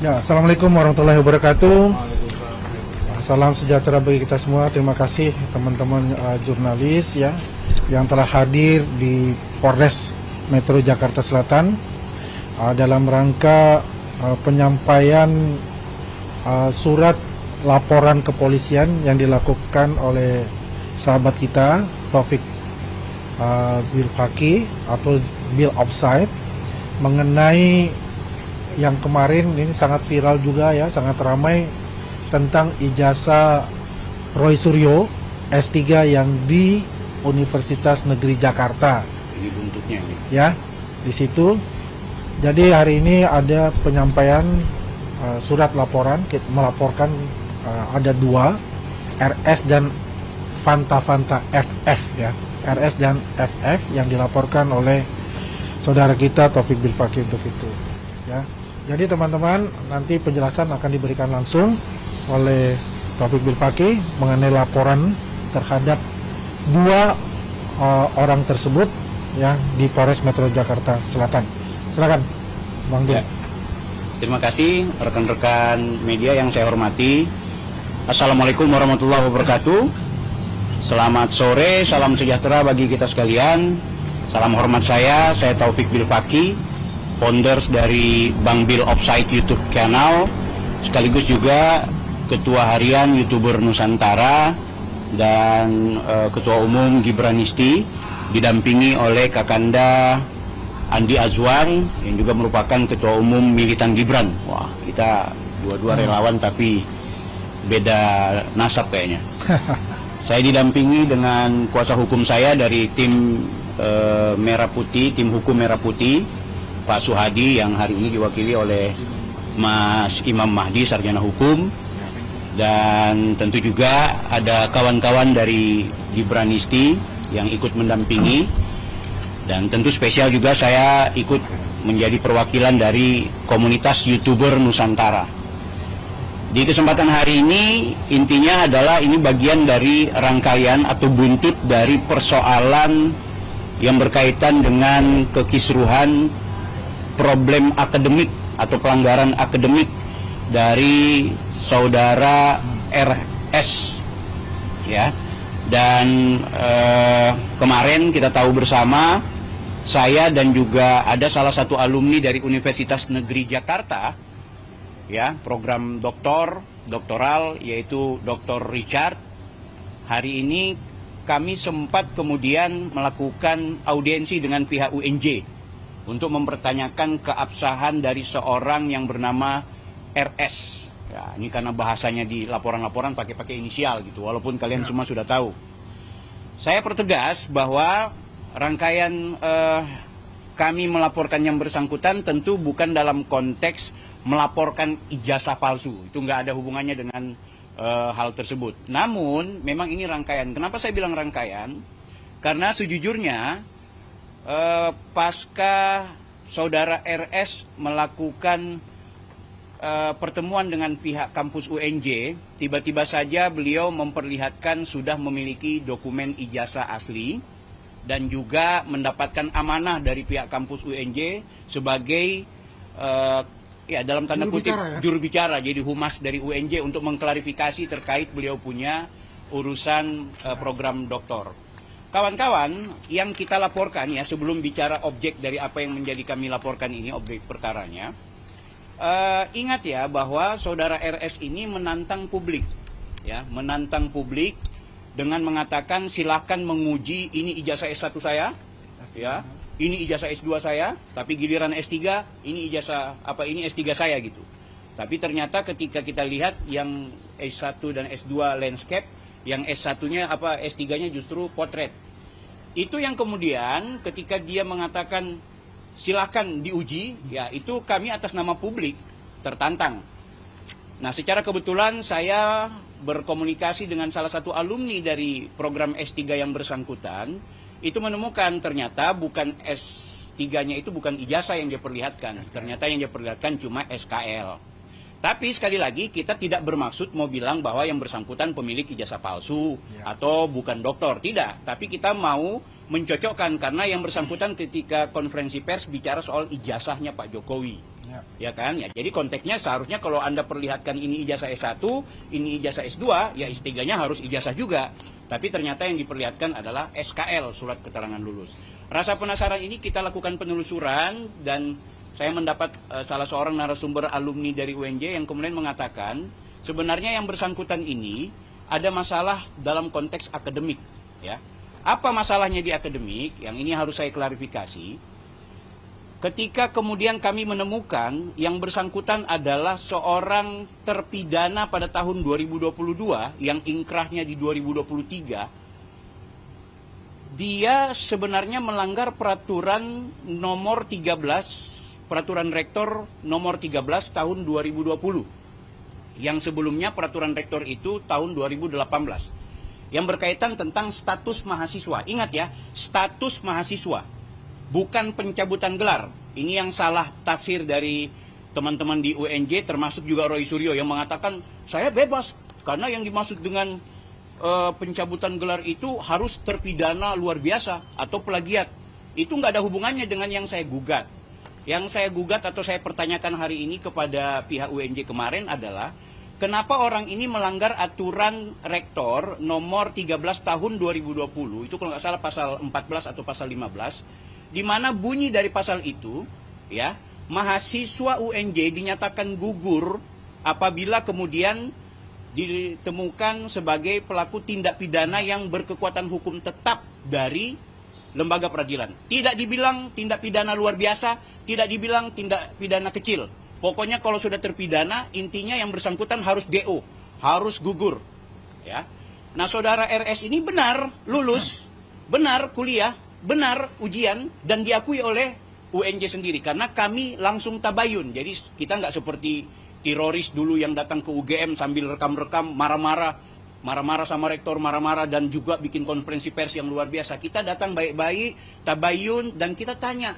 Ya, Assalamualaikum warahmatullahi wabarakatuh. Salam sejahtera bagi kita semua. Terima kasih teman-teman jurnalis ya yang telah hadir di Polres Metro Jakarta Selatan dalam rangka penyampaian surat laporan kepolisian yang dilakukan oleh sahabat kita Taufik Bilfaqi atau Bill Offside mengenai yang kemarin ini sangat viral juga ya, sangat ramai tentang ijazah Roy Suryo S3 yang di Universitas Negeri Jakarta. Ini buntutnya ini. Ya, di situ. Jadi hari ini ada penyampaian surat laporan, kita melaporkan ada dua, RS dan Fanta FF ya. RS dan FF yang dilaporkan oleh saudara kita Taufik Bilfaqi untuk itu ya. Jadi teman-teman, nanti penjelasan akan diberikan langsung oleh Taufik Bilfaqi mengenai laporan terhadap dua orang tersebut ya di Polres Metro Jakarta Selatan. Silakan, Bang Bil. Ya. Terima kasih rekan-rekan media yang saya hormati. Assalamualaikum warahmatullahi wabarakatuh. Selamat sore, salam sejahtera bagi kita sekalian. Salam hormat saya Taufik Bilfaqi, founders dari Bang Bill Offside YouTube channel, sekaligus juga Ketua Harian YouTuber Nusantara dan Ketua Umum Gibranisti, didampingi oleh Kakanda Andi Azwan yang juga merupakan Ketua Umum Militan Gibran. Wah, kita dua-dua relawan tapi beda nasab kayaknya. Saya didampingi dengan kuasa hukum saya dari tim Merah Putih, tim hukum Merah Putih, Pak Suhadi yang hari ini diwakili oleh Mas Imam Mahdi, Sarjana Hukum, dan tentu juga ada kawan-kawan dari Gibranisti yang ikut mendampingi, dan tentu spesial juga saya ikut menjadi perwakilan dari komunitas YouTuber Nusantara. Di kesempatan hari ini intinya adalah ini bagian dari rangkaian atau buntut dari persoalan yang berkaitan dengan kekisruhan problem akademik atau pelanggaran akademik dari saudara RS ya. Dan kemarin kita tahu bersama, saya dan juga ada salah satu alumni dari Universitas Negeri Jakarta ya, program doktoral yaitu Dr. Richard. Hari ini kami sempat kemudian melakukan audiensi dengan pihak UNJ untuk mempertanyakan keabsahan dari seorang yang bernama RS. Ya, ini karena bahasanya di laporan-laporan pakai inisial gitu, walaupun kalian semua sudah tahu. Saya pertegas bahwa rangkaian kami melaporkan yang bersangkutan tentu bukan dalam konteks melaporkan ijazah palsu. Itu nggak ada hubungannya dengan hal tersebut. Namun, memang ini rangkaian. Kenapa saya bilang rangkaian? Karena sejujurnya pasca saudara RS melakukan pertemuan dengan pihak kampus UNJ, tiba-tiba saja beliau memperlihatkan sudah memiliki dokumen ijazah asli dan juga mendapatkan amanah dari pihak kampus UNJ sebagai ya dalam tanda kutip juru bicara, jadi humas dari UNJ untuk mengklarifikasi terkait beliau punya urusan program doktor. Kawan-kawan, yang kita laporkan ya, sebelum bicara objek dari apa yang menjadi kami laporkan ini, objek perkaranya, ingat ya bahwa saudara RS ini menantang publik, ya, menantang publik dengan mengatakan silahkan menguji ini ijazah S1 saya, ya, ini ijazah S2 saya, tapi giliran S3 ini ijazah apa, ini S3 saya gitu. Tapi ternyata ketika kita lihat yang S1 dan S2 landscape, yang S1-nya apa, S3-nya justru potret. Itu yang kemudian ketika dia mengatakan silakan diuji, ya itu kami atas nama publik tertantang. Nah, secara kebetulan saya berkomunikasi dengan salah satu alumni dari program S3 yang bersangkutan, itu menemukan ternyata bukan S3-nya itu bukan ijazah yang dia perlihatkan. Ternyata yang dia perlihatkan cuma SKL. Tapi sekali lagi kita tidak bermaksud mau bilang bahwa yang bersangkutan pemilik ijazah palsu atau bukan doktor, tidak. Tapi kita mau mencocokkan karena yang bersangkutan ketika konferensi pers bicara soal ijazahnya Pak Jokowi. Ya kan? Ya, jadi konteksnya seharusnya kalau Anda perlihatkan ini ijazah S1, ini ijazah S2, ya S3-nya harus ijazah juga. Tapi ternyata yang diperlihatkan adalah SKL, surat keterangan lulus. Rasa penasaran ini kita lakukan penelusuran dan saya mendapat salah seorang narasumber alumni dari UNJ yang kemudian mengatakan sebenarnya yang bersangkutan ini ada masalah dalam konteks akademik, ya. Apa masalahnya di akademik? Yang ini harus saya klarifikasi. Ketika kemudian kami menemukan yang bersangkutan adalah seorang terpidana pada tahun 2022 yang inkrahnya di 2023, dia sebenarnya melanggar peraturan nomor 13, peraturan rektor nomor 13 tahun 2020. Yang sebelumnya peraturan rektor itu tahun 2018. Yang berkaitan tentang status mahasiswa. Ingat ya, status mahasiswa. Bukan pencabutan gelar. Ini yang salah tafsir dari teman-teman di UNJ, termasuk juga Roy Suryo yang mengatakan saya bebas karena yang dimaksud dengan pencabutan gelar itu harus terpidana luar biasa atau plagiat. Itu nggak ada hubungannya dengan yang saya gugat. Yang saya gugat atau saya pertanyakan hari ini kepada pihak UNJ kemarin adalah kenapa orang ini melanggar aturan rektor nomor 13 tahun 2020, itu kalau nggak salah pasal 14 atau pasal 15, di mana bunyi dari pasal itu, ya, mahasiswa UNJ dinyatakan gugur apabila kemudian ditemukan sebagai pelaku tindak pidana yang berkekuatan hukum tetap dari lembaga peradilan. Tidak dibilang tindak pidana luar biasa, tidak dibilang tindak pidana kecil. Pokoknya kalau sudah terpidana, intinya yang bersangkutan harus DO, harus gugur, ya. Nah, saudara RS ini benar lulus, benar kuliah, benar ujian dan diakui oleh UNJ sendiri karena kami langsung tabayun. Jadi kita nggak seperti teroris dulu yang datang ke UGM sambil rekam-rekam marah-marah sama rektor, marah-marah dan juga bikin konferensi pers yang luar biasa. Kita datang baik-baik, tabayun dan kita tanya.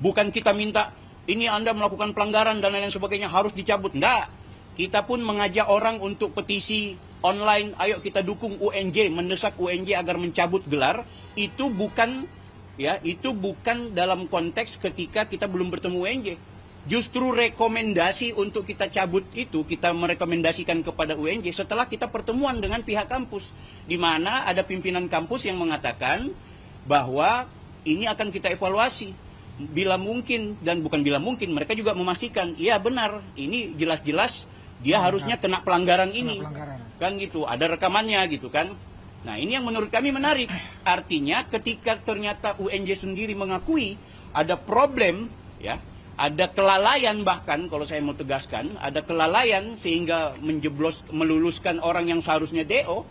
Bukan kita minta ini Anda melakukan pelanggaran dan lain-lain sebagainya harus dicabut. Enggak. Kita pun mengajak orang untuk petisi online, ayo kita dukung UNJ, mendesak UNJ agar mencabut gelar. Itu bukan, ya, itu bukan dalam konteks ketika kita belum bertemu UNJ. Justru rekomendasi untuk kita cabut itu kita merekomendasikan kepada UNJ setelah kita pertemuan dengan pihak kampus, di mana ada pimpinan kampus yang mengatakan bahwa ini akan kita evaluasi bila mungkin, dan bukan bila mungkin, mereka juga memastikan iya benar ini jelas-jelas dia harusnya kena pelanggaran ini, kan gitu, ada rekamannya gitu kan. Nah, ini yang menurut kami menarik. Artinya ketika ternyata UNJ sendiri mengakui ada problem, ya, ada kelalaian, bahkan kalau saya mau tegaskan, ada kelalaian sehingga meluluskan orang yang seharusnya DO,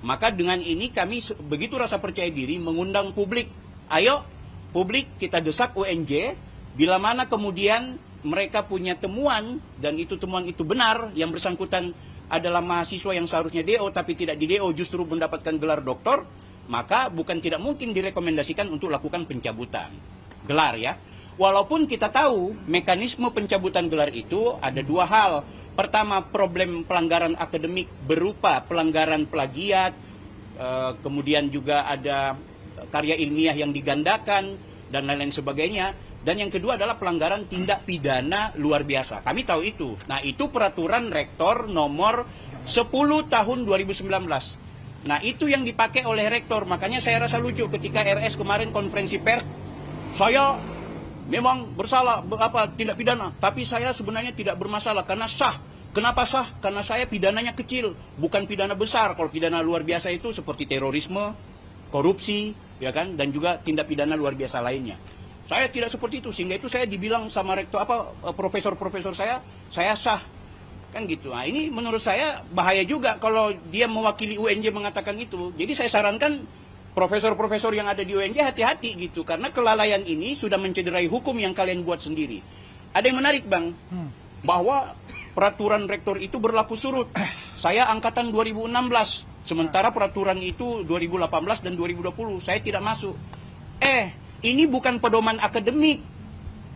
maka dengan ini kami begitu rasa percaya diri mengundang publik. Ayo publik, kita desak UNJ, bila mana kemudian mereka punya temuan dan itu temuan itu benar, yang bersangkutan adalah mahasiswa yang seharusnya DO tapi tidak di DO justru mendapatkan gelar doktor, maka bukan tidak mungkin direkomendasikan untuk lakukan pencabutan gelar, ya. Walaupun kita tahu mekanisme pencabutan gelar itu ada dua hal. Pertama, problem pelanggaran akademik berupa pelanggaran plagiat, kemudian juga ada karya ilmiah yang digandakan dan lain-lain sebagainya. Dan yang kedua adalah pelanggaran tindak pidana luar biasa. Kami tahu itu. Nah, itu peraturan rektor nomor 10 tahun 2019. Nah, itu yang dipakai oleh rektor. Makanya saya rasa lucu ketika RS kemarin konferensi pers, saya memang bersalah tindak pidana, tapi saya sebenarnya tidak bermasalah karena sah. Kenapa sah? Karena saya pidananya kecil, bukan pidana besar. Kalau pidana luar biasa itu seperti terorisme, korupsi, ya kan, dan juga tindak pidana luar biasa lainnya. Saya tidak seperti itu, sehingga itu saya dibilang sama rektor profesor-profesor saya sah, kan gitu. Nah, ini menurut saya bahaya juga kalau dia mewakili UNJ mengatakan itu. Jadi saya sarankan profesor-profesor yang ada di UNJ hati-hati gitu, karena kelalaian ini sudah mencederai hukum yang kalian buat sendiri. Ada yang menarik, Bang, bahwa peraturan rektor itu berlaku surut. Saya angkatan 2016, sementara peraturan itu 2018 dan 2020, saya tidak masuk. Ini bukan pedoman akademik,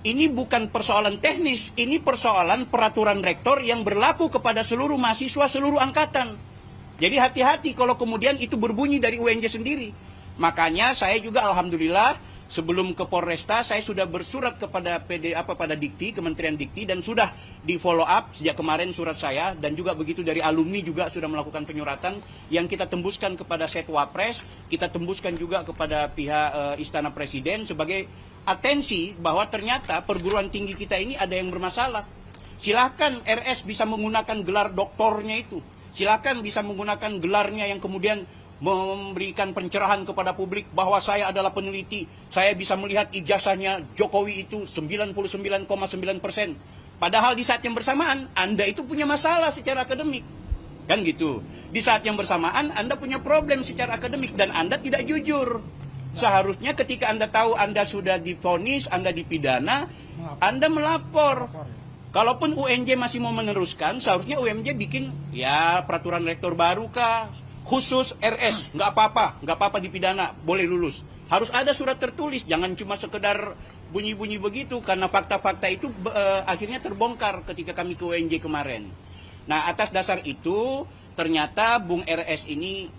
ini bukan persoalan teknis, ini persoalan peraturan rektor yang berlaku kepada seluruh mahasiswa seluruh angkatan. Jadi hati-hati kalau kemudian itu berbunyi dari UNJ sendiri. Makanya saya juga alhamdulillah sebelum ke Polresta saya sudah bersurat kepada pada Dikti, Kementerian Dikti, dan sudah di follow up sejak kemarin surat saya, dan juga begitu dari alumni juga sudah melakukan penyuratan yang kita tembuskan kepada Setwapres, kita tembuskan juga kepada pihak Istana Presiden sebagai atensi bahwa ternyata perguruan tinggi kita ini ada yang bermasalah. Silakan RS bisa menggunakan gelar doktornya itu, silakan bisa menggunakan gelarnya yang kemudian memberikan pencerahan kepada publik bahwa saya adalah peneliti, saya bisa melihat ijazahnya Jokowi itu 99,9%. Padahal di saat yang bersamaan Anda itu punya masalah secara akademik. Kan gitu. Di saat yang bersamaan Anda punya problem secara akademik dan Anda tidak jujur. Seharusnya ketika Anda tahu Anda sudah divonis, Anda dipidana, Anda melapor. Kalaupun UNJ masih mau meneruskan, seharusnya UNJ bikin ya peraturan rektor baru kah? Khusus RS, nggak apa-apa dipidana, boleh lulus. Harus ada surat tertulis, jangan cuma sekedar bunyi-bunyi begitu, karena fakta-fakta itu akhirnya terbongkar ketika kami ke UNJ kemarin. Nah, atas dasar itu, ternyata Bung RS ini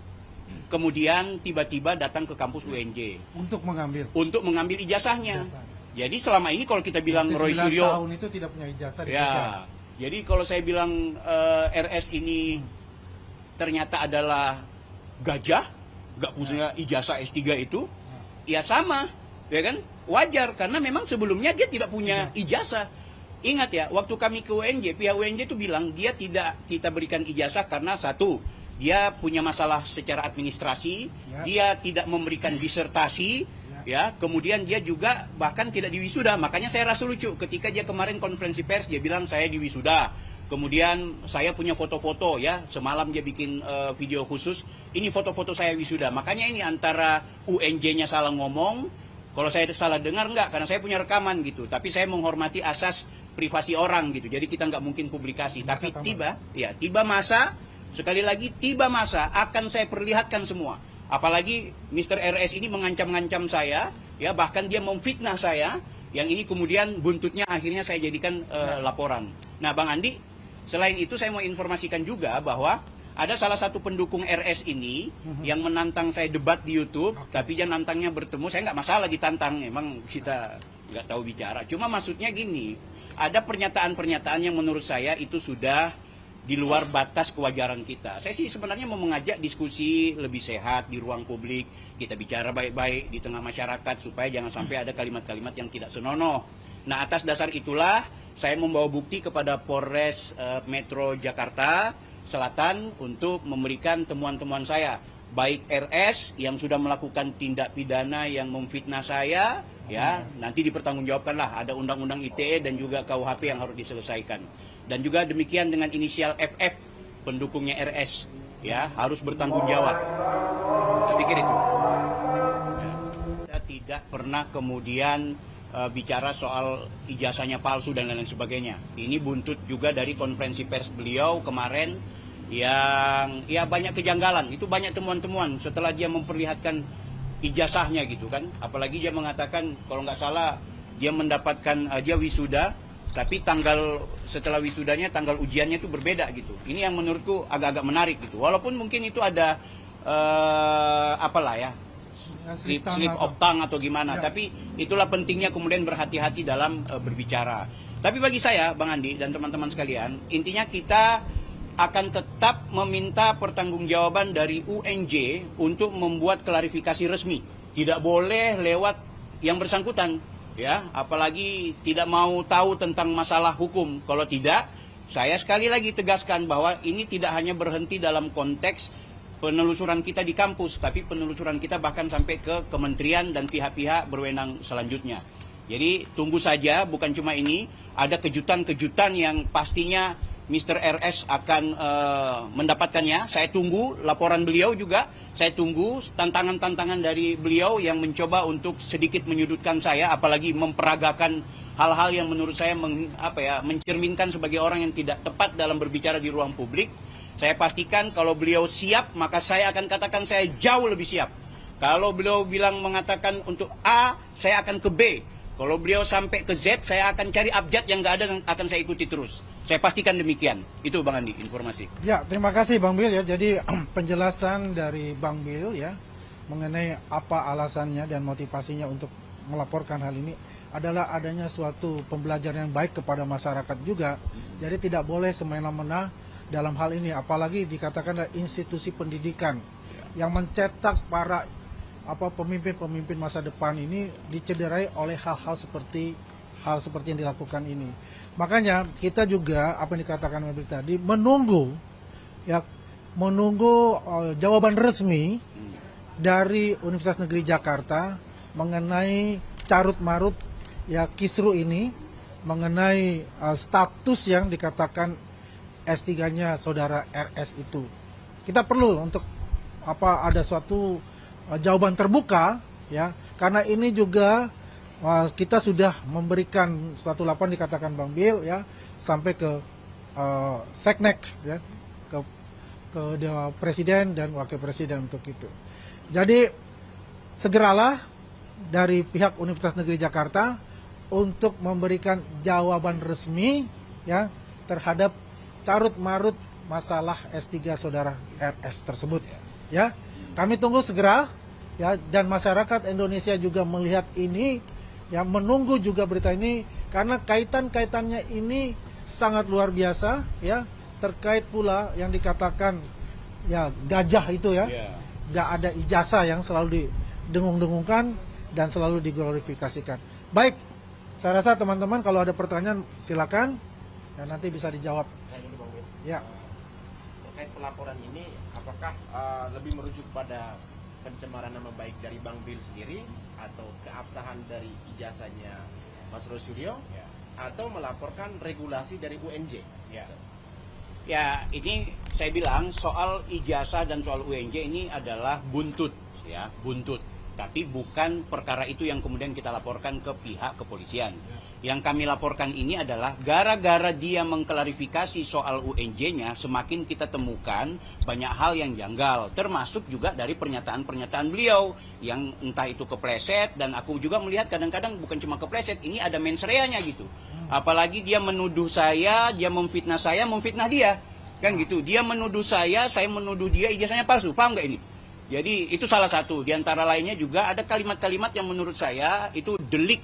kemudian tiba-tiba datang ke kampus UNJ. Untuk mengambil ijazahnya. Jadi selama ini kalau kita bilang Roy Suryo, tahun itu tidak punya ijazah. Ya, jadi kalau saya bilang RS ini ternyata adalah gajah, nggak punya ijazah S3 itu, ya sama, ya kan? Wajar, karena memang sebelumnya dia tidak punya ijazah. Ingat ya, waktu kami ke UNJ, pihak UNJ itu bilang dia tidak kita berikan ijazah karena satu, dia punya masalah secara administrasi, dia tidak memberikan disertasi, ya, kemudian dia juga bahkan tidak diwisuda. Makanya saya rasa lucu ketika dia kemarin konferensi pers, dia bilang saya diwisuda. Kemudian saya punya foto-foto ya, semalam dia bikin video khusus, ini foto-foto saya wisuda. Makanya ini antara UNJ-nya salah ngomong, kalau saya salah dengar enggak, karena saya punya rekaman gitu. Tapi saya menghormati asas privasi orang gitu, jadi kita nggak mungkin publikasi. Tapi tiba masa, sekali lagi tiba masa akan saya perlihatkan semua. Apalagi Mr. RS ini mengancam-ngancam saya, ya bahkan dia memfitnah saya, yang ini kemudian buntutnya akhirnya saya jadikan laporan. Nah Bang Andi, selain itu saya mau informasikan juga bahwa ada salah satu pendukung RS ini yang menantang saya debat di YouTube, tapi dia nantangnya bertemu, saya nggak masalah ditantang, emang kita nggak tahu bicara. Cuma maksudnya gini, ada pernyataan-pernyataan yang menurut saya itu sudah di luar batas kewajaran kita. Saya sih sebenarnya mau mengajak diskusi lebih sehat di ruang publik, kita bicara baik-baik di tengah masyarakat supaya jangan sampai ada kalimat-kalimat yang tidak senonoh. Nah atas dasar itulah saya membawa bukti kepada Polres Metro Jakarta Selatan untuk memberikan temuan-temuan saya, baik RS yang sudah melakukan tindak pidana yang memfitnah saya, ya nanti dipertanggungjawabkanlah, ada undang-undang ITE dan juga KUHP yang harus diselesaikan. Dan juga demikian dengan inisial FF pendukungnya RS, ya harus bertanggung jawab. Saya pikir itu. Ya. Saya tidak pernah kemudian bicara soal ijazahnya palsu dan lain sebagainya. Ini buntut juga dari konferensi pers beliau kemarin yang ya banyak kejanggalan. Itu banyak temuan-temuan setelah dia memperlihatkan ijazahnya gitu kan. Apalagi dia mengatakan kalau nggak salah dia mendapatkan dia wisuda, tapi tanggal setelah wisudanya tanggal ujiannya itu berbeda gitu. Ini yang menurutku agak-agak menarik gitu. Walaupun mungkin itu ada apalah ya, slip of tongue atau gimana, tapi itulah pentingnya kemudian berhati-hati dalam berbicara. Tapi bagi saya, Bang Andi dan teman-teman sekalian, intinya kita akan tetap meminta pertanggungjawaban dari UNJ untuk membuat klarifikasi resmi. Tidak boleh lewat yang bersangkutan, ya, apalagi tidak mau tahu tentang masalah hukum. Kalau tidak, saya sekali lagi tegaskan bahwa ini tidak hanya berhenti dalam konteks penelusuran kita di kampus, tapi penelusuran kita bahkan sampai ke kementerian dan pihak-pihak berwenang selanjutnya. Jadi tunggu saja, bukan cuma ini, ada kejutan-kejutan yang pastinya Mr. RS akan mendapatkannya. Saya tunggu laporan beliau juga, saya tunggu tantangan-tantangan dari beliau yang mencoba untuk sedikit menyudutkan saya, apalagi memperagakan hal-hal yang menurut saya mencerminkan sebagai orang yang tidak tepat dalam berbicara di ruang publik. Saya pastikan kalau beliau siap, maka saya akan katakan saya jauh lebih siap. Kalau beliau mengatakan untuk A, saya akan ke B. Kalau beliau sampai ke Z, saya akan cari abjad yang nggak ada, yang akan saya ikuti terus. Saya pastikan demikian. Itu Bang Andi, informasi. Ya, terima kasih Bang Bill ya. Jadi penjelasan dari Bang Bill ya mengenai apa alasannya dan motivasinya untuk melaporkan hal ini adalah adanya suatu pembelajaran yang baik kepada masyarakat juga. Jadi tidak boleh semena-mena dalam hal ini, apalagi dikatakan ada institusi pendidikan yang mencetak para pemimpin-pemimpin masa depan ini dicederai oleh hal seperti yang dilakukan ini. Makanya kita juga apa yang dikatakan Mabel tadi menunggu jawaban resmi dari Universitas Negeri Jakarta mengenai carut marut kisru ini, mengenai status yang dikatakan S3-nya saudara RS itu. Kita perlu untuk ada suatu jawaban terbuka karena ini juga kita sudah memberikan suatu laporan dikatakan Bang Bill sampai ke Seknek ke presiden dan wakil presiden untuk itu. Jadi segeralah dari pihak Universitas Negeri Jakarta untuk memberikan jawaban resmi terhadap carut marut masalah S3 saudara RS tersebut. Kami tunggu segera dan masyarakat Indonesia juga melihat ini menunggu juga berita ini karena kaitannya ini sangat luar biasa terkait pula yang dikatakan gajah itu nggak ada ijazah yang selalu didengung-dengungkan dan selalu diglorifikasikan. Baik, saya rasa teman-teman kalau ada pertanyaan silakan dan nanti bisa dijawab. Terkait pelaporan ini, apakah lebih merujuk pada pencemaran nama baik dari Bang Bill sendiri atau keabsahan dari ijazahnya Mas Rosuryo atau melaporkan regulasi dari UNJ? Ya, ini saya bilang soal ijazah dan soal UNJ ini adalah buntut. Tapi bukan perkara itu yang kemudian kita laporkan ke pihak kepolisian. Yang kami laporkan ini adalah gara-gara dia mengklarifikasi soal UNJ-nya, semakin kita temukan banyak hal yang janggal, termasuk juga dari pernyataan-pernyataan beliau yang entah itu kepleset, dan aku juga melihat kadang-kadang bukan cuma kepleset, ini ada mens rea-nya gitu. Apalagi dia menuduh saya, dia memfitnah saya, memfitnah dia. Kan gitu, dia menuduh saya menuduh dia, ijazahnya palsu, paham nggak ini? Jadi itu salah satu, di antara lainnya juga ada kalimat-kalimat yang menurut saya itu delik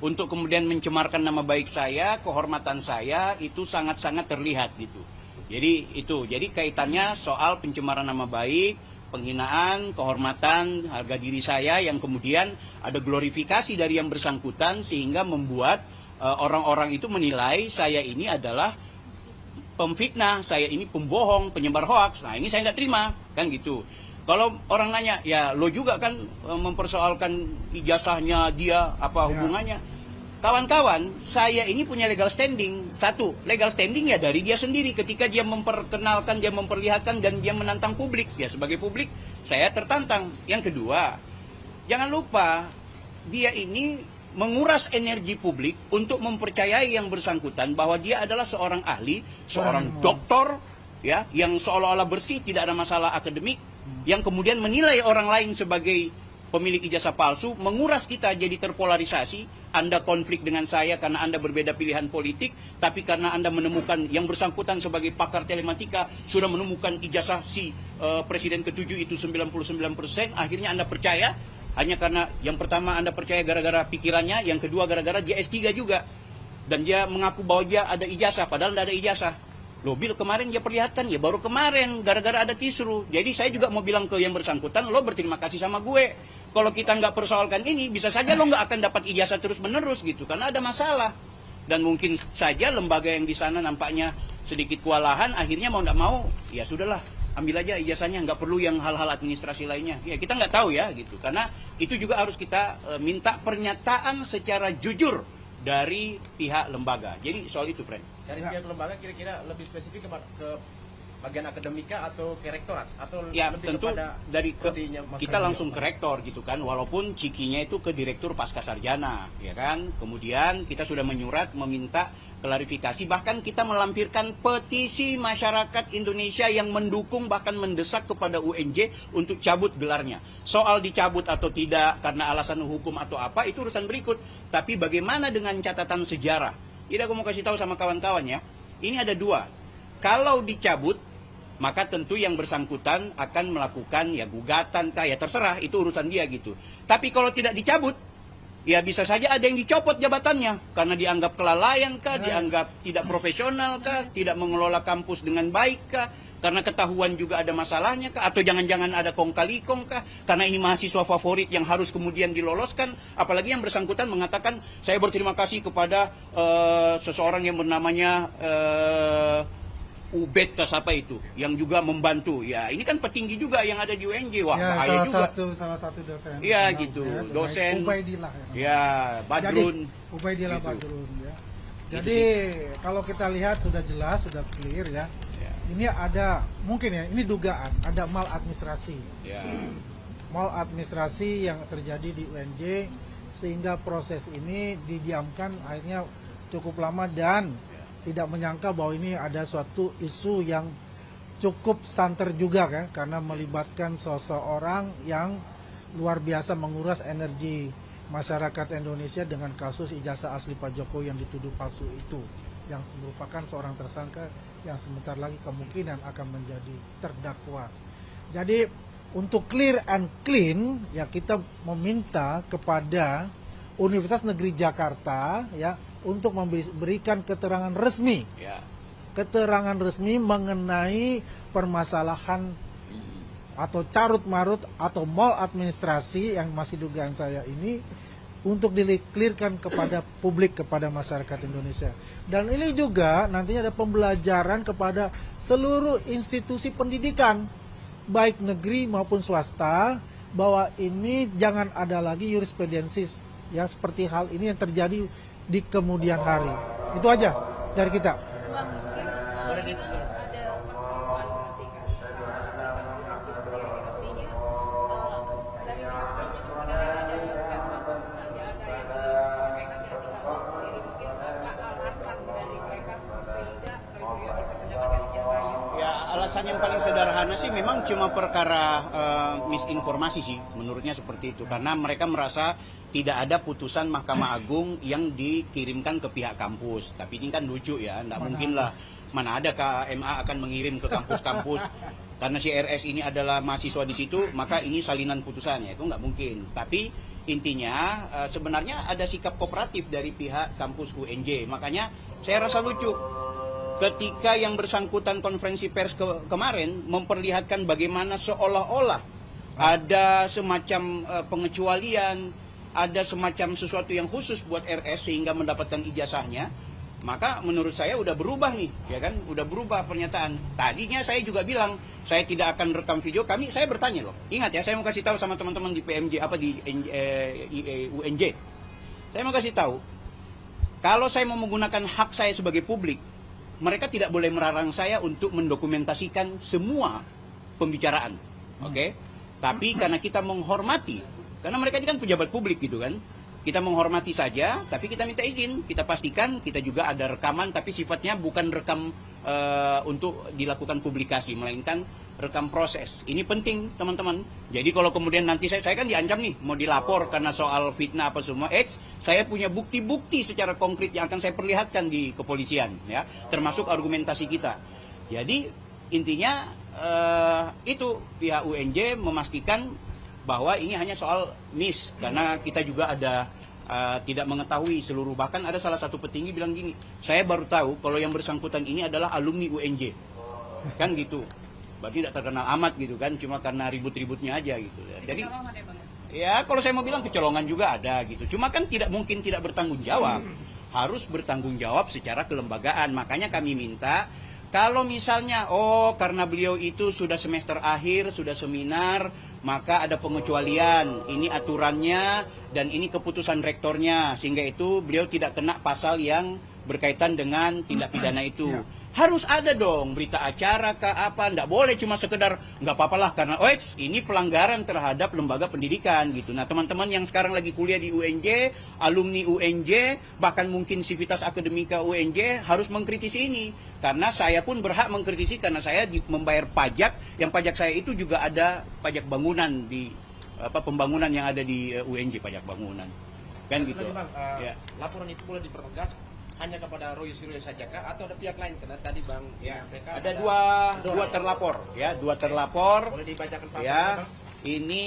untuk kemudian mencemarkan nama baik saya, kehormatan saya, itu sangat-sangat terlihat gitu. Jadi kaitannya soal pencemaran nama baik, penghinaan, kehormatan, harga diri saya yang kemudian ada glorifikasi dari yang bersangkutan sehingga membuat orang-orang itu menilai saya ini adalah pemfitnah, saya ini pembohong, penyebar hoaks. Nah ini saya nggak terima, kan gitu. Kalau orang nanya, ya lo juga kan mempersoalkan ijazahnya dia, apa hubungannya? Kawan-kawan, saya ini punya legal standing. Satu, legal standing ya dari dia sendiri ketika dia memperkenalkan, dia memperlihatkan, dan dia menantang publik. Ya sebagai publik, saya tertantang. Yang kedua, jangan lupa, dia ini menguras energi publik untuk mempercayai yang bersangkutan bahwa dia adalah seorang ahli, seorang doktor, yang seolah-olah bersih, tidak ada masalah akademik, yang kemudian menilai orang lain sebagai pemilik ijazah palsu, menguras kita jadi terpolarisasi. Anda konflik dengan saya karena Anda berbeda pilihan politik, tapi karena Anda menemukan yang bersangkutan sebagai pakar telematika sudah menemukan ijazah si Presiden ke-7 itu 99%, akhirnya Anda percaya hanya karena yang pertama Anda percaya gara-gara pikirannya, yang kedua gara-gara dia S3 juga, dan dia mengaku bahwa dia ada ijazah padahal tidak ada ijazah. Loh, Bill kemarin dia perlihatkan, ya baru kemarin gara-gara ada kisru. Jadi saya juga mau bilang ke yang bersangkutan, lo berterima kasih sama gue. Kalau kita nggak persoalkan ini, bisa saja lo nggak akan dapat ijazah terus-menerus gitu, karena ada masalah. Dan mungkin saja lembaga yang di sana nampaknya sedikit kewalahan, akhirnya mau nggak mau, ya sudahlah, ambil aja ijazahnya, nggak perlu yang hal-hal administrasi lainnya. Ya kita nggak tahu ya gitu, karena itu juga harus kita minta pernyataan secara jujur dari pihak lembaga. Jadi soal itu, Friend. Dari pihak lembaga kira-kira lebih spesifik ke bagian akademika atau ke rektorat atau ya lebih tentu kepada dari kita langsung ke rektor gitu kan, walaupun cikinya itu ke direktur pasca sarjana ya kan. Kemudian kita sudah menyurat meminta klarifikasi, bahkan kita melampirkan petisi masyarakat Indonesia yang mendukung bahkan mendesak kepada UNJ untuk cabut gelarnya. Soal dicabut atau tidak karena alasan hukum atau apa itu urusan berikut, tapi bagaimana dengan catatan sejarah? Jadi aku mau kasih tahu sama kawan-kawan ya, ini ada dua. Kalau dicabut, maka tentu yang bersangkutan akan melakukan ya gugatan, ya terserah, itu urusan dia gitu. Tapi kalau tidak dicabut, ya bisa saja ada yang dicopot jabatannya karena dianggap kelalaian kah, dianggap tidak profesional kah, tidak mengelola kampus dengan baik kah, karena ketahuan juga ada masalahnya kah, atau jangan-jangan ada kong kali kong kah, karena ini mahasiswa favorit yang harus kemudian diloloskan. Apalagi yang bersangkutan mengatakan saya berterima kasih kepada seseorang yang bernamanya Ubed apa itu yang juga membantu. Ya, ini kan petinggi juga yang ada di UNJ. Wah, Ya, bahaya juga. Salah satu dosen. Iya gitu, dosen. Ubaidillah. Ya, Badrun. Jadi, Ubaidillah Gitu. Badrun ya. Gitu Jadi kalau kita lihat sudah jelas, sudah clear ya. Ya. Ini ada mungkin ya, ini dugaan ada maladministrasi. Ya. Maladministrasi yang terjadi di UNJ sehingga proses ini didiamkan akhirnya cukup lama dan tidak menyangka bahwa ini ada suatu isu yang cukup santer juga kan, karena melibatkan seseorang yang luar biasa menguras energi masyarakat Indonesia dengan kasus ijazah asli Pak Jokowi yang dituduh palsu itu, yang merupakan seorang tersangka yang sebentar lagi kemungkinan akan menjadi terdakwa. Jadi untuk clear and clean ya, kita meminta kepada Universitas Negeri Jakarta ya untuk memberikan keterangan resmi, Ya. keterangan resmi mengenai permasalahan atau carut marut atau maladministrasi yang masih dugaan saya ini, untuk diklirkan kepada publik, kepada masyarakat Indonesia. Dan ini juga nantinya ada pembelajaran kepada seluruh institusi pendidikan baik negeri maupun swasta, bahwa ini jangan ada lagi jurisprudensi ya seperti hal ini yang terjadi di kemudian hari. Itu aja dari kita. Bang, mungkin ada pertemuan nanti kan artinya dari pihaknya sebenarnya ada statement substansi, ada yang disampaikan dari Singapura sendiri, mungkin apa alasan dari mereka sehingga Roy Suryo bisa mendapatkan ijazahnya? Ya, alasan yang paling sederhana sih memang cuma perkara misinformasi sih, menurutnya seperti itu. Karena mereka merasa tidak ada putusan Mahkamah Agung yang dikirimkan ke pihak kampus. Tapi ini kan lucu ya, tidak mungkin lah. Mana ada KMA akan mengirim ke kampus-kampus. Karena si RS ini adalah mahasiswa di situ, maka ini salinan putusannya. Itu nggak mungkin. Tapi intinya sebenarnya ada sikap kooperatif dari pihak kampus UNJ. Makanya saya rasa lucu ketika yang bersangkutan konferensi pers kemarin memperlihatkan bagaimana seolah-olah ada semacam pengecualian, ada semacam sesuatu yang khusus buat RS sehingga mendapatkan ijazahnya. Maka menurut saya udah berubah nih, ya kan? Udah berubah pernyataan. Tadinya saya juga bilang saya tidak akan rekam video. Saya bertanya loh. Ingat ya, saya mau kasih tahu sama teman-teman di PMJ di UNJ. Saya mau kasih tahu, kalau saya mau menggunakan hak saya sebagai publik, mereka tidak boleh melarang saya untuk mendokumentasikan semua pembicaraan. Oke? Tapi karena kita menghormati, karena mereka ini kan pejabat publik gitu kan, kita menghormati saja, tapi kita minta izin, kita pastikan kita juga ada rekaman, tapi sifatnya bukan rekam untuk dilakukan publikasi, melainkan rekam proses. Ini penting teman-teman. Jadi kalau kemudian nanti saya kan diancam nih, mau dilapor karena soal fitnah apa semua, saya punya bukti-bukti secara konkret yang akan saya perlihatkan di kepolisian, ya, termasuk argumentasi kita. Jadi intinya itu pihak UNJ memastikan bahwa ini hanya soal karena kita juga ada tidak mengetahui seluruh, bahkan ada salah satu petinggi bilang gini, saya baru tahu kalau yang bersangkutan ini adalah alumni UNJ, kan gitu, berarti tidak terkenal amat gitu kan, cuma karena ribut-ributnya aja gitu. Jadi ya kalau saya mau bilang kecolongan juga ada gitu, cuma kan tidak mungkin tidak bertanggung jawab, harus bertanggung jawab secara kelembagaan. Makanya kami minta, kalau misalnya karena beliau itu sudah semester akhir, sudah seminar, maka ada pengecualian, ini aturannya dan ini keputusan rektornya, sehingga itu beliau tidak kena pasal yang berkaitan dengan tindak pidana itu. Harus ada dong berita acara ke apa, nggak boleh cuma sekedar nggak apa-apalah karena ini pelanggaran terhadap lembaga pendidikan gitu. Nah teman-teman yang sekarang lagi kuliah di UNJ, alumni UNJ, bahkan mungkin sivitas akademika UNJ harus mengkritisi ini. Karena saya pun berhak mengkritisi karena saya membayar pajak, yang pajak saya itu juga ada pajak bangunan di pembangunan yang ada di UNJ, pajak bangunan. Kan gitu. Bang, Ya. laporan itu boleh dipertegas hanya kepada Roy Suryo saja kah atau ada pihak lain? Karena tadi Bang Ya, menyampaikan ada dua terlapor ya, dua terlapor. Boleh dibacakan pasal Ya, Bang? Ini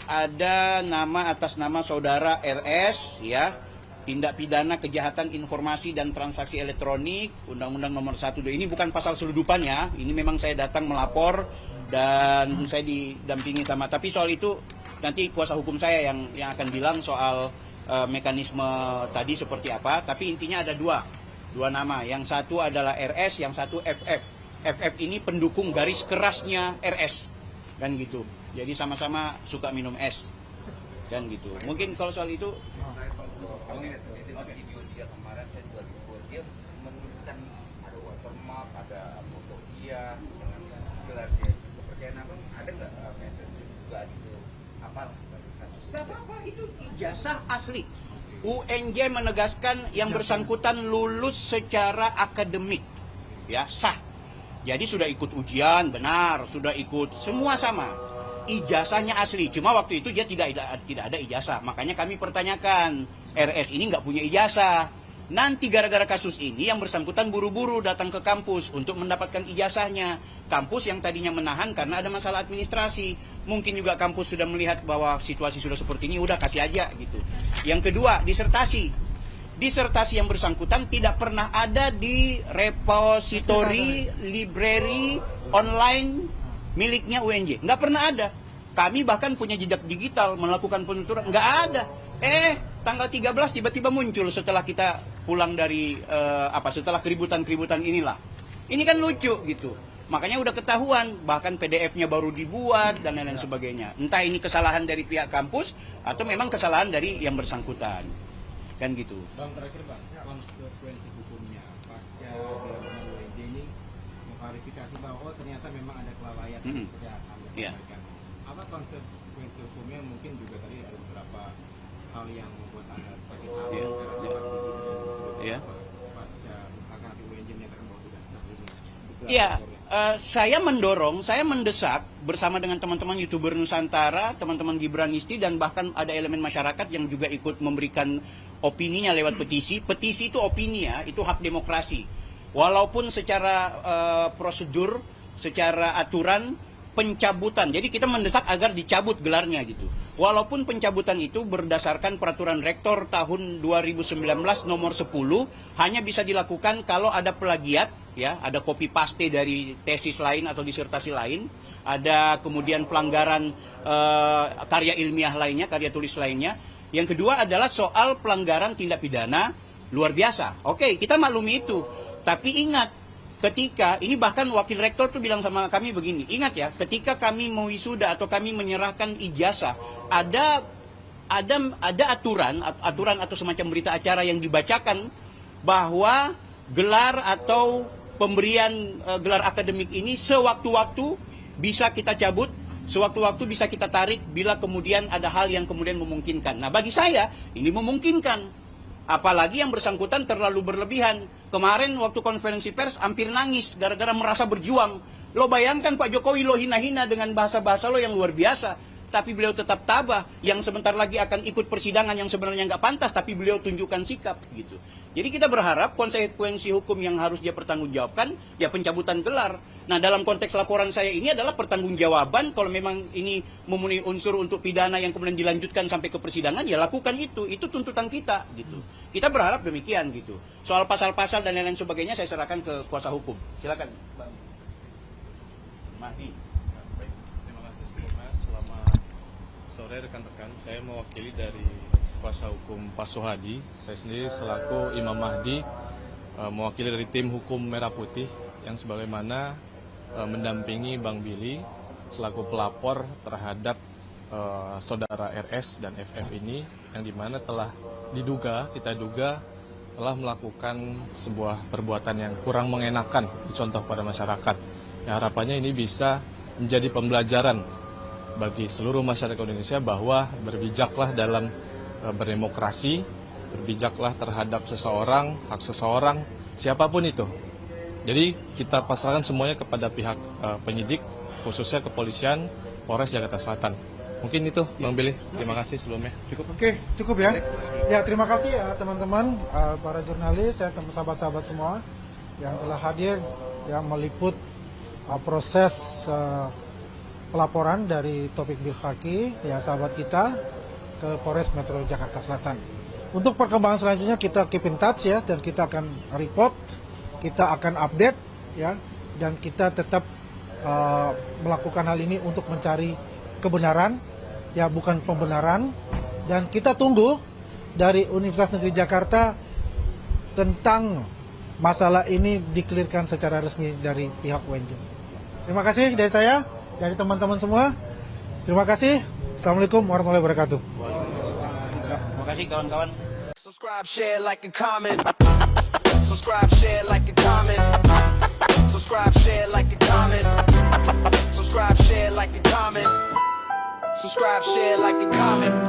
ada nama atas nama saudara RS, ya, tindak pidana kejahatan informasi dan transaksi elektronik, Undang-Undang Nomor 1. Ini bukan pasal seludupan ya, ini memang saya datang melapor dan saya didampingi sama. Tapi soal itu nanti kuasa hukum saya yang akan bilang soal mekanisme tadi seperti apa. Tapi intinya ada dua nama. Yang satu adalah RS, yang satu FF. FF ini pendukung garis kerasnya RS, kan gitu. Jadi sama-sama suka minum es, kan gitu. Mungkin kalau soal itu. Kalau lihat video dia kemarin, saya juga lihat dia menunjukkan ada watermark, ada foto dia dengan gelar dia. Kepercayaan abang ada nggak metode juga gitu? Apa? Tidak apa-apa, itu ijazah asli. UNJ menegaskan yang bersangkutan lulus secara akademik, ya, sah. Jadi sudah ikut ujian, benar, sudah ikut, semua sama. Ijazahnya asli, cuma waktu itu dia tidak ada ijazah. Makanya kami pertanyakan, RS ini nggak punya ijazah. Nanti gara-gara kasus ini yang bersangkutan buru-buru datang ke kampus untuk mendapatkan ijazahnya. Kampus yang tadinya menahan karena ada masalah administrasi. Mungkin juga kampus sudah melihat bahwa situasi sudah seperti ini, udah kasih aja gitu. Yang kedua, disertasi. Disertasi yang bersangkutan tidak pernah ada di repository library online miliknya UNJ. Nggak pernah ada. Kami bahkan punya jejak digital melakukan penuturan. Nggak ada. Tanggal 13 tiba-tiba muncul setelah kita pulang dari setelah keributan-keributan inilah. Ini kan lucu gitu. Makanya udah ketahuan, bahkan PDF-nya baru dibuat dan lain-lain sebagainya. Entah ini kesalahan dari pihak kampus atau memang kesalahan dari yang bersangkutan. Kan gitu. Bang, terakhir Bang, konsekuensi hukumnya pasca dilakukan UNJ ini mengklarifikasi bahwa ternyata memang ada kelalaian seperti yang Anda sampaikan. Apa konsekuensi hukumnya? Mungkin juga tadi ada beberapa hal yang membuat Anda sakit hati karena sepak bola pasca misalkan nanti UNJ menyatakan bahwa tidak sah ini. Iya, saya mendorong, saya mendesak bersama dengan teman-teman YouTuber Nusantara, teman-teman Gibran Isti, dan bahkan ada elemen masyarakat yang juga ikut memberikan opininya lewat petisi. Petisi itu opini ya, itu hak demokrasi. Walaupun secara prosedur, secara aturan pencabutan. Jadi kita mendesak agar dicabut gelarnya gitu. Walaupun pencabutan itu berdasarkan peraturan rektor tahun 2019 nomor 10 hanya bisa dilakukan kalau ada plagiat, ya, ada copy paste dari tesis lain atau disertasi lain, ada kemudian pelanggaran karya ilmiah lainnya, karya tulis lainnya. Yang kedua adalah soal pelanggaran tindak pidana luar biasa. Oke, kita maklumi itu. Tapi ingat, ketika, ini bahkan wakil rektor tuh bilang sama kami begini, ingat ya, ketika kami mau wisuda atau kami menyerahkan ijazah, ada aturan atau semacam berita acara yang dibacakan bahwa gelar atau pemberian gelar akademik ini sewaktu-waktu bisa kita cabut, sewaktu-waktu bisa kita tarik bila kemudian ada hal yang kemudian memungkinkan. Nah, bagi saya ini memungkinkan. Apalagi yang bersangkutan terlalu berlebihan. Kemarin waktu konferensi pers hampir nangis gara-gara merasa berjuang. Lo bayangkan Pak Jokowi lo hina-hina dengan bahasa-bahasa lo yang luar biasa. Tapi beliau tetap tabah. Yang sebentar lagi akan ikut persidangan yang sebenarnya nggak pantas. Tapi beliau tunjukkan sikap gitu. Jadi kita berharap konsekuensi hukum yang harus dia pertanggungjawabkan ya pencabutan gelar. Nah, dalam konteks laporan saya ini adalah pertanggungjawaban. Kalau memang ini memenuhi unsur untuk pidana yang kemudian dilanjutkan sampai ke persidangan, ya lakukan itu. Itu tuntutan kita gitu. Kita berharap demikian gitu. Soal pasal-pasal dan lain-lain sebagainya saya serahkan ke kuasa hukum. Silakan, Bang Mahdi. Baik, terima kasih sebelumnya. Selamat sore rekan-rekan. Saya mewakili dari kuasa hukum Pak Sohadi. Saya sendiri selaku Imam Mahdi, mewakili dari tim hukum Merah Putih yang sebagaimana mendampingi Bang Billy selaku pelapor terhadap saudara RS dan FF ini, yang dimana kita duga telah melakukan sebuah perbuatan yang kurang mengenakan dicontoh pada masyarakat. Ya, harapannya ini bisa menjadi pembelajaran bagi seluruh masyarakat Indonesia bahwa berbijaklah dalam berdemokrasi, berbijaklah terhadap seseorang, hak seseorang, siapapun itu. Jadi kita pasrahkan semuanya kepada pihak penyidik, khususnya kepolisian Polres Jakarta Selatan. Mungkin itu, Bang Billy. Terima kasih sebelumnya. Cukup. Oke, cukup ya. Ya, terima kasih ya teman-teman, para jurnalis, ya, sahabat-sahabat semua yang telah hadir, yang meliput proses pelaporan dari Taufik Bilhaki, ya sahabat kita, ke Polres Metro Jakarta Selatan. Untuk perkembangan selanjutnya kita keep in touch ya, dan kita akan report, kita akan update ya, dan kita tetap melakukan hal ini untuk mencari kebenaran, ya bukan pembenaran, dan kita tunggu dari Universitas Negeri Jakarta tentang masalah ini dikelirkan secara resmi dari pihak UNJ. Terima kasih dari saya, dari teman-teman semua. Terima kasih. Assalamualaikum warahmatullahi wabarakatuh. Terima kasih kawan-kawan. Subscribe, share, like, and comment. Subscribe, share, like, and comment. Subscribe, share, like, and comment. Subscribe, share, like, and comment. Subscribe, share, like, and comment.